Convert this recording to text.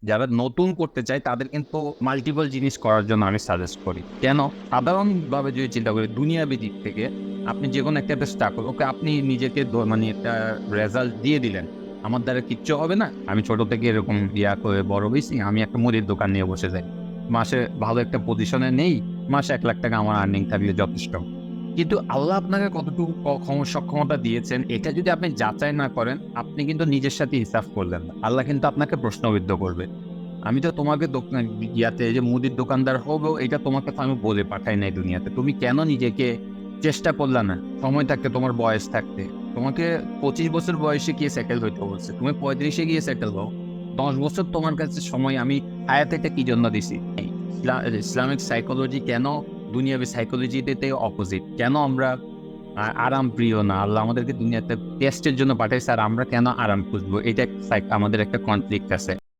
যারা নতুন করতে চায় তাদের কিন্তু মাল্টিপল জিনিস করার জন্য আমি সাজেস্ট করি। কেন? সাধারণভাবে যদি চিন্তা করি দুনিয়াবি দিক থেকে আপনি যেকোনো একটাতে স্ট্রাগল ওকে আপনি নিজেকে মানে একটা রেজাল্ট দিয়ে দিলেন। আমার দ্বারা কিচ্ছু হবে না। আমি ছোট থেকে এরকম করে বড় হইছি। আমি একটা মুদির দোকান নিয়ে বসে যাই। মাসে ভালো একটা পজিশনে নেই। মাসে ৳১,০০,০০০ আমার আর্নিং থাকলে যথেষ্ট। কিন্তু আল্লাহ আপনাকে কতটুকু সক্ষমতা দিয়েছেন এটা যদি আপনি যাচাই না করেন, আপনি কিন্তু নিজের সাথে ইনসাফ করলেন না। আল্লাহ কিন্তু আপনাকে প্রশ্নবিদ্ধ করবে। আমি তো তোমাকে এই যে মুদির দোকানদার হবো এটা তোমাকে তো আমি বলে পাঠাই নাই দুনিয়াতে। তুমি কেন নিজেকে চেষ্টা করলা না? সময় থাকতে তোমার বয়স থাকতে। তোমাকে ২৫ বছর বয়সে গিয়ে সেটেল হইতে বলছে। তুমি ৩৫ এ গিয়ে সেটেল হও। ১০ বছর তোমার কাছে সময় আমি হায়াতে কি জন্য দিছি? ইসলামিক সাইকোলজি কেন দুনিয়াবি সাইকোলজিতে অপোজিট? কেন আমরা আরাম প্রিয় না? আল্লাহ আমাদেরকে দুনিয়াতে টেস্টের জন্য পাঠাইছে আর আমরা কেন আরাম খুঁজবো? এটা আমাদের একটা কনফ্লিক্ট আছে।